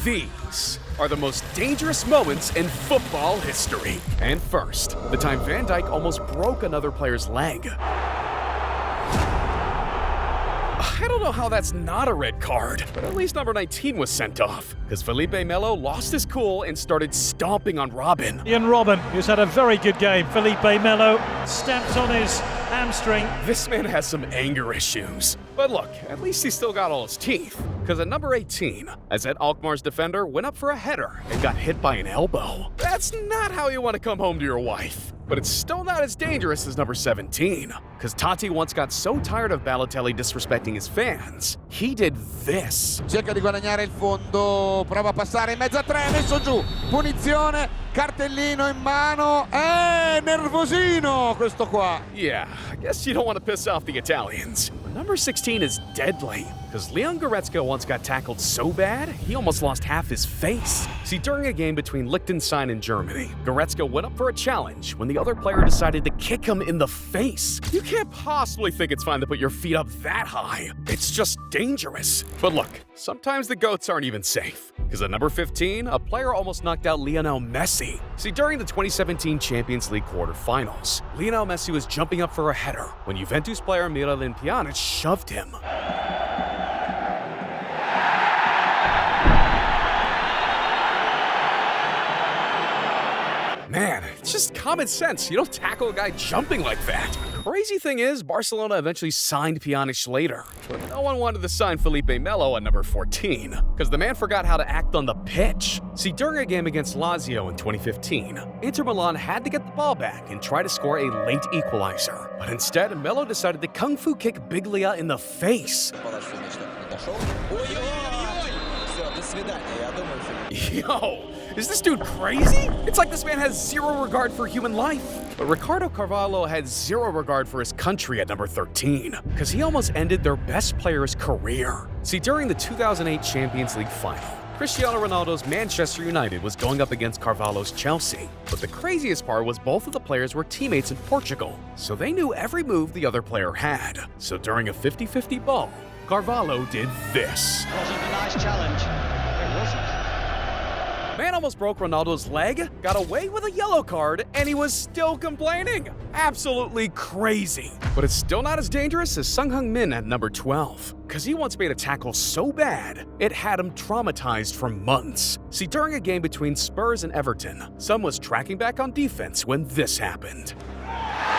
These are the most dangerous moments in football history. And first, the time Van Dijk almost broke another player's leg. I don't know how that's not a red card, but at least number 19 was sent off, because Felipe Melo lost his cool and started stomping on Robin. Ian Robin, who's had a very good game. Felipe Melo stamped on his hamstring. This man has some anger issues. But look, at least he still got all his teeth, because at number 18, Azet Alkmaar's defender went up for a header and got hit by an elbow. That's not how you want to come home to your wife. But it's still not as dangerous as number 17, because Totti once got so tired of Balotelli disrespecting his fans, he did this. Cerca di guadagnare il fondo, prova a passare in mezzo a tre, messo giù, punizione, cartellino in mano, nervosino questo qua. Yeah, I guess you don't want to piss off the Italians. But number 16 is deadly, because Leon Goretzka once got tackled so bad, he almost lost half his face. See, during a game between Liechtenstein and Germany, Goretzka went up for a challenge when the other player decided to kick him in the face. You can't possibly think it's fine to put your feet up that high. It's just dangerous. But look, sometimes the GOATs aren't even safe. Because at number 15, a player almost knocked out Lionel Messi. See, during the 2017 Champions League quarterfinals, Lionel Messi was jumping up for a header when Juventus player Miralem Pjanic shoved him. Man, it's just common sense. You don't tackle a guy jumping like that. Crazy thing is, Barcelona eventually signed Pjanic later, but no one wanted to sign Felipe Melo at number 14, because the man forgot how to act on the pitch. See, during a game against Lazio in 2015, Inter Milan had to get the ball back and try to score a late equalizer. But instead, Melo decided to kung fu kick Biglia in the face. Yo, is this dude crazy? It's like this man has zero regard for human life. But Ricardo Carvalho had zero regard for his country at number 13, because he almost ended their best player's career. See, during the 2008 Champions League final, Cristiano Ronaldo's Manchester United was going up against Carvalho's Chelsea. But the craziest part was both of the players were teammates in Portugal, so they knew every move the other player had. So during a 50-50 ball, Carvalho did this. Wasn't a nice challenge. It wasn't. Man almost broke Ronaldo's leg, got away with a yellow card, and he was still complaining. Absolutely crazy. But it's still not as dangerous as Sung Heung-min at number 12, because he once made a tackle so bad, it had him traumatized for months. See, during a game between Spurs and Everton, Son was tracking back on defense when this happened.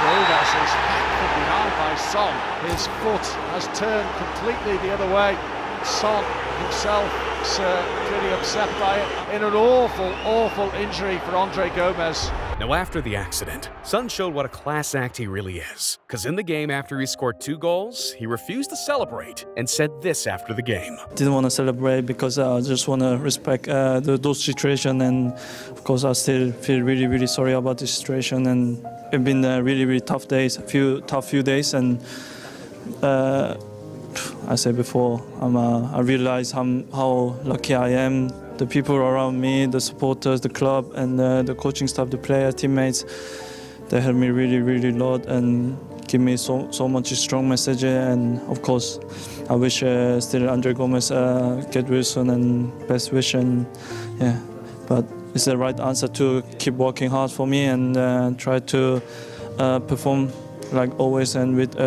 Rovers is hacked from behind by Son. His foot has turned completely the other way. Son himself is pretty upset by it. In an awful injury for Andre Gomez. Now, after the accident, Son showed what a class act he really is. Because in the game after he scored 2 goals, he refused to celebrate and said this after the game. Didn't want to celebrate because I just want to respect those situations, and of course I still feel really sorry about this situation, and it's been really tough days, tough few days, and I said before, I realize how lucky I am. The people around me, the supporters, the club, and the coaching staff, the players, teammates, they helped me really a lot and give me so much strong message. And of course, I wish still Andre Gomez get well soon and best wish. And yeah, but it's the right answer to keep working hard for me and try to perform like always and with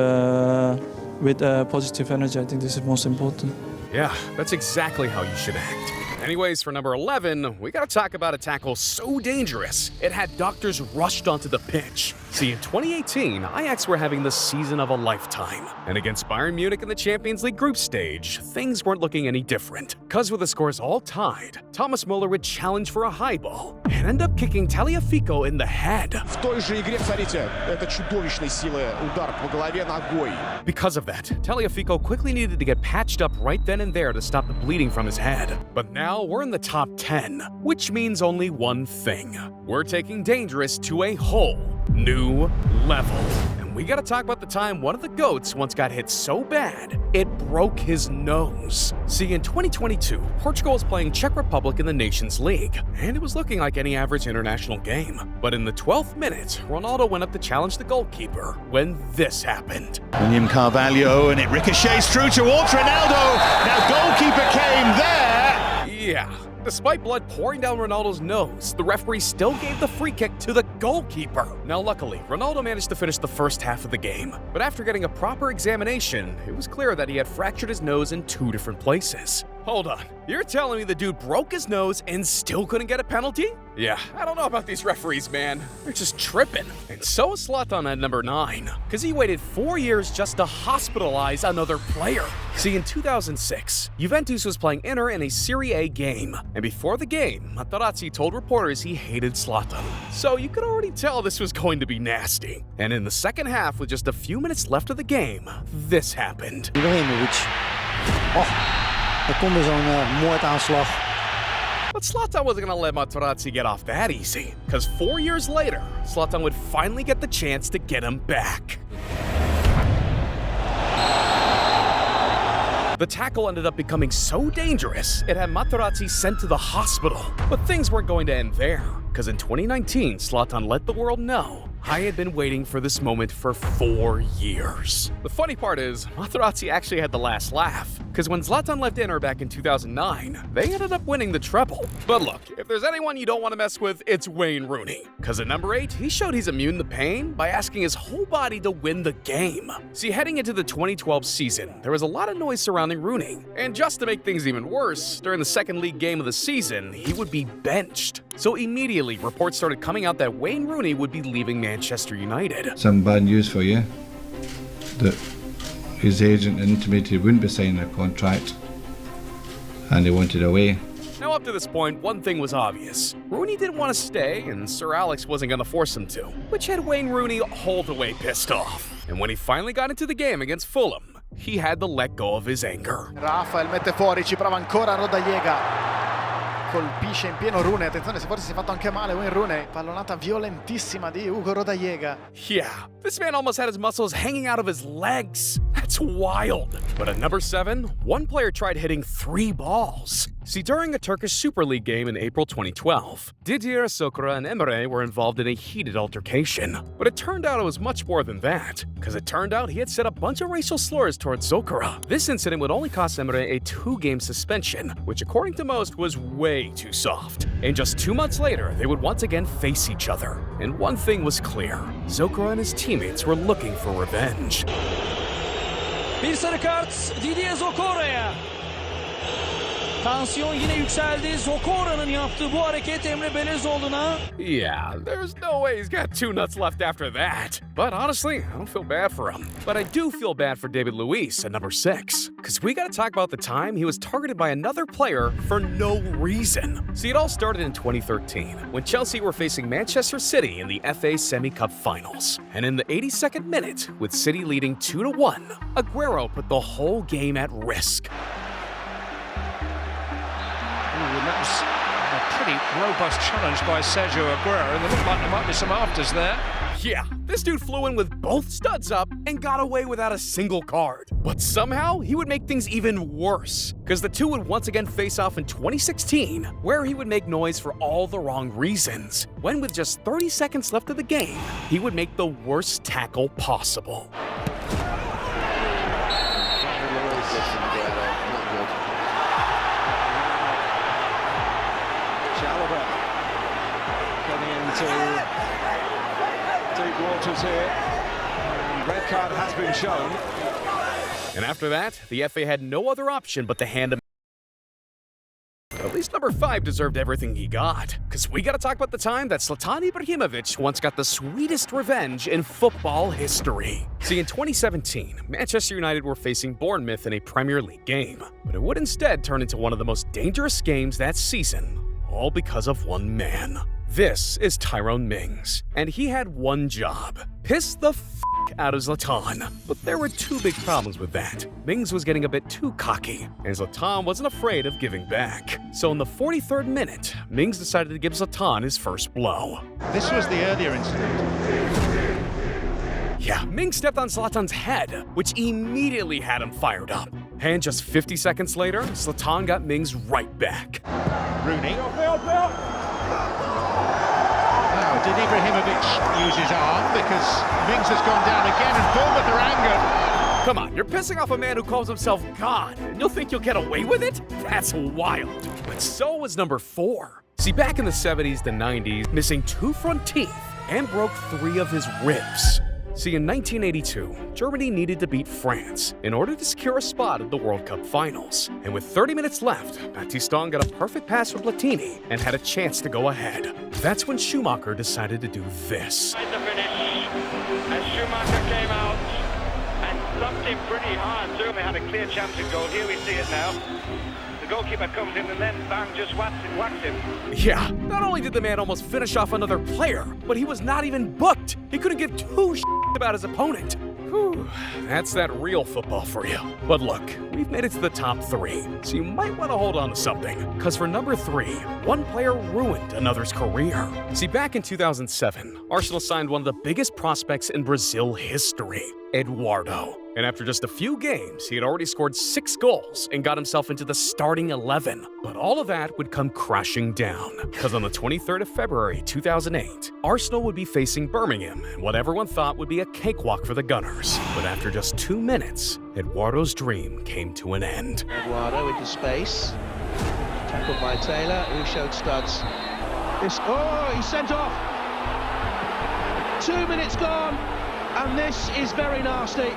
positive energy. I think this is most important. Yeah, that's exactly how you should act. Anyways, for number 11, we gotta talk about a tackle so dangerous, it had doctors rushed onto the pitch. See, in 2018, Ajax were having the season of a lifetime. And against Bayern Munich in the Champions League group stage, things weren't looking any different. Because with the scores all tied, Thomas Muller would challenge for a high ball and end up kicking Tagliafico in the head. В той же игре, смотрите, это чудовищной силы удар по голове ногой. Because of that, Tagliafico quickly needed to get patched up right then and there to stop the bleeding from his head. But now we're in the top 10, which means only one thing. We're taking dangerous to a whole new level. And we gotta talk about the time one of the GOATs once got hit so bad, it broke his nose. See, in 2022, Portugal was playing Czech Republic in the Nations League, and it was looking like any average international game. But in the 12th minute, Ronaldo went up to challenge the goalkeeper when this happened. William Carvalho, and it ricochets through towards Ronaldo. Now goalkeeper came there. Yeah, Despite blood pouring down Ronaldo's nose, the referee still gave the free kick to the goalkeeper. Now luckily, Ronaldo managed to finish the first half of the game, but after getting a proper examination, it was clear that he had fractured his nose in 2 different places. Hold on, you're telling me the dude broke his nose and still couldn't get a penalty? Yeah, I don't know about these referees, man. They're just tripping. And so is Zlatan at number 9, because he waited 4 years just to hospitalize another player. See, in 2006, Juventus was playing Inter in a Serie A game, and before the game, Materazzi told reporters he hated Zlatan. So you could already tell this was going to be nasty. And in the second half, with just a few minutes left of the game, this happened. Ibrahimovic. Er komt weer zo'n moordaanslag. But Zlatan wasn't going to let Materazzi get off that easy, because 4 years later, Zlatan would finally get the chance to get him back. The tackle ended up becoming so dangerous, it had Materazzi sent to the hospital. But things weren't going to end there, because in 2019, Zlatan let the world know I had been waiting for this moment for 4 years. The funny part is, Materazzi actually had the last laugh, because when Zlatan left Inter back in 2009, they ended up winning the treble. But look, if there's anyone you don't want to mess with, it's Wayne Rooney. Because at number 8, he showed he's immune to pain by asking his whole body to win the game. See, heading into the 2012 season, there was a lot of noise surrounding Rooney. And just to make things even worse, during the second league game of the season, he would be benched. So immediately, reports started coming out that Wayne Rooney would be leaving Manchester United. Some bad news for you, that his agent intimated he wouldn't be signing a contract and he wanted away. Now up to this point, one thing was obvious. Rooney didn't want to stay and Sir Alex wasn't going to force him to, which had Wayne Rooney all the way pissed off. And when he finally got into the game against Fulham, he had to let go of his anger. Rafael mette fuori, ci prova ancora Rodallega. Colpisce in pieno Rooney, attenzione, se forse si è fatto anche male Wayne Rooney. Pallonata violentissima di Hugo Rodallega. Yeah, this man almost had his muscles hanging out of his legs. That's wild. But at number 7, one player tried hitting 3 balls. See, during a Turkish Super League game in April 2012, Didier Sokora and Emre were involved in a heated altercation. But it turned out it was much more than that, because it turned out he had said a bunch of racial slurs towards Sokora. This incident would only cost Emre a 2-game suspension, which according to most was way too soft. And just 2 months later, they would once again face each other. And one thing was clear, Sokora and his teammates were looking for revenge. Bir sarı kart Didier Zokora'ya. Tansiyon yine yükseldi. Zokora'nın yaptığı bu hareket Emre Belezoğlu'na. Yeah, there's no way he's got 2 nuts left after that. But honestly, I don't feel bad for him. But I do feel bad for David Luiz at number 6. Because we gotta talk about the time he was targeted by another player for no reason. See, it all started in 2013, when Chelsea were facing Manchester City in the FA Semi-Cup Finals. And in the 82nd minute, with City leading 2-1, Aguero put the whole game at risk. And that was a pretty robust challenge by Sergio Aguero, and it looked like there might be some afters there. Yeah, this dude flew in with both studs up and got away without a single card. But somehow, he would make things even worse, because the two would once again face off in 2016, where he would make noise for all the wrong reasons. When with just 30 seconds left of the game, he would make the worst tackle possible. Deep waters here. Red card has been shown. And after that, the FA had no other option but to hand him. At least number 5 deserved everything he got, because we gotta talk about the time that Zlatan Ibrahimovic once got the sweetest revenge in football history. See, in 2017, Manchester United were facing Bournemouth in a Premier League game, but it would instead turn into one of the most dangerous games that season, all because of one man. This is Tyrone Mings, and he had one job: piss the out of Zlatan. But there were 2 big problems with that. Mings was getting a bit too cocky, and Zlatan wasn't afraid of giving back. So in the 43rd minute, Mings decided to give Zlatan his first blow. This was the earlier incident. Yeah, Mings stepped on Zlatan's head, which immediately had him fired up. And just 50 seconds later, Zlatan got Mings right back. Rooney. Now, did Ibrahimovic use his arm? Because Mings has gone down again and Bournemouth are angered. Come on, you're pissing off a man who calls himself God, and you'll think you'll get away with it? That's wild. But So was number 4. See, back in the 70s, the 90s, missing 2 front teeth and broke 3 of his ribs. See, in 1982, Germany needed to beat France in order to secure a spot at the World Cup finals. And with 30 minutes left, Battiston got a perfect pass from Platini and had a chance to go ahead. That's when Schumacher decided to do this. Right to finish, and Schumacher came out and thumped him pretty hard too. They had a clear chance of goal. Here we see it now. The goalkeeper comes in and then bang, just whacks him. Yeah, not only did the man almost finish off another player, but he was not even booked. He couldn't give 2 shits about his opponent. Whew, that's that real football for you. But look, we've made it to the top 3, so you might want to hold on to something. Because for number 3, one player ruined another's career. See, back in 2007, Arsenal signed one of the biggest prospects in Brazil history, Eduardo. And after just a few games, he had already scored 6 goals and got himself into the starting 11. But all of that would come crashing down, because on the 23rd of February 2008, Arsenal would be facing Birmingham in what everyone thought would be a cakewalk for the Gunners. But after just 2 minutes, Eduardo's dream came to an end. Eduardo into space, tackled by Taylor, who showed studs. He's sent off. 2 minutes gone, and this is very nasty.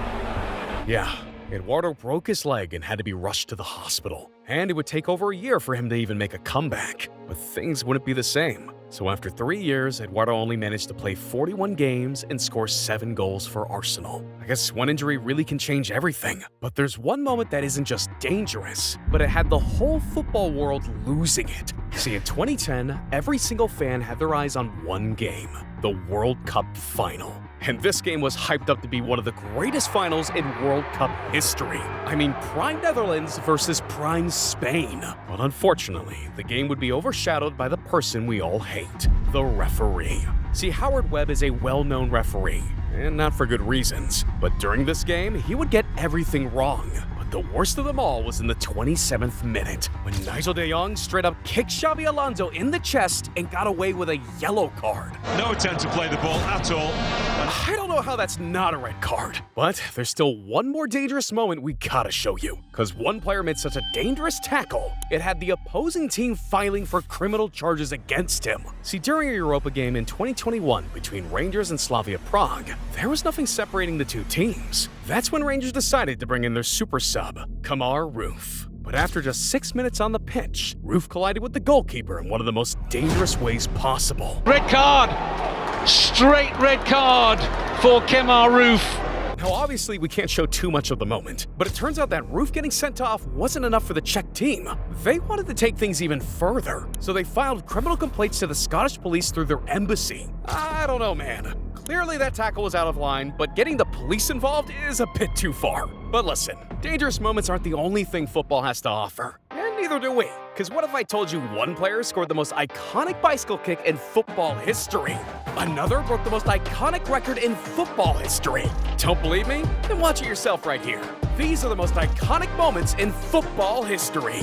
Yeah, Eduardo broke his leg and had to be rushed to the hospital. And it would take over a year for him to even make a comeback. But things wouldn't be the same. So after 3 years, Eduardo only managed to play 41 games and score 7 goals for Arsenal. I guess one injury really can change everything. But there's one moment that isn't just dangerous, but it had the whole football world losing it. See, in 2010, every single fan had their eyes on one game, the World Cup final. And this game was hyped up to be one of the greatest finals in World Cup history. I mean, prime Netherlands versus prime Spain. But unfortunately, the game would be overshadowed by the person we all hate, the referee. See, Howard Webb is a well-known referee, and not for good reasons. But during this game, he would get everything wrong. The worst of them all was in the 27th minute, when Nigel de Jong straight up kicked Xabi Alonso in the chest and got away with a yellow card. No attempt to play the ball at all. I don't know how that's not a red card, but there's still one more dangerous moment we gotta show you. Because one player made such a dangerous tackle, it had the opposing team filing for criminal charges against him. See, during a Europa game in 2021 between Rangers and Slavia Prague, there was nothing separating the 2 teams. That's when Rangers decided to bring in their super sub, Kemar Roof. But after just 6 minutes on the pitch, Roof collided with the goalkeeper in one of the most dangerous ways possible. Red card! Straight red card for Kemar Roof. Now, obviously, we can't show too much of the moment, but it turns out that Roof getting sent off wasn't enough for the Czech team. They wanted to take things even further, so they filed criminal complaints to the Scottish police through their embassy. I don't know, man. Clearly that tackle was out of line, but getting the police involved is a bit too far. But listen, dangerous moments aren't the only thing football has to offer. And neither do we. Because what if I told you one player scored the most iconic bicycle kick in football history? Another broke the most iconic record in football history. Don't believe me? Then watch it yourself right here. These are the most iconic moments in football history.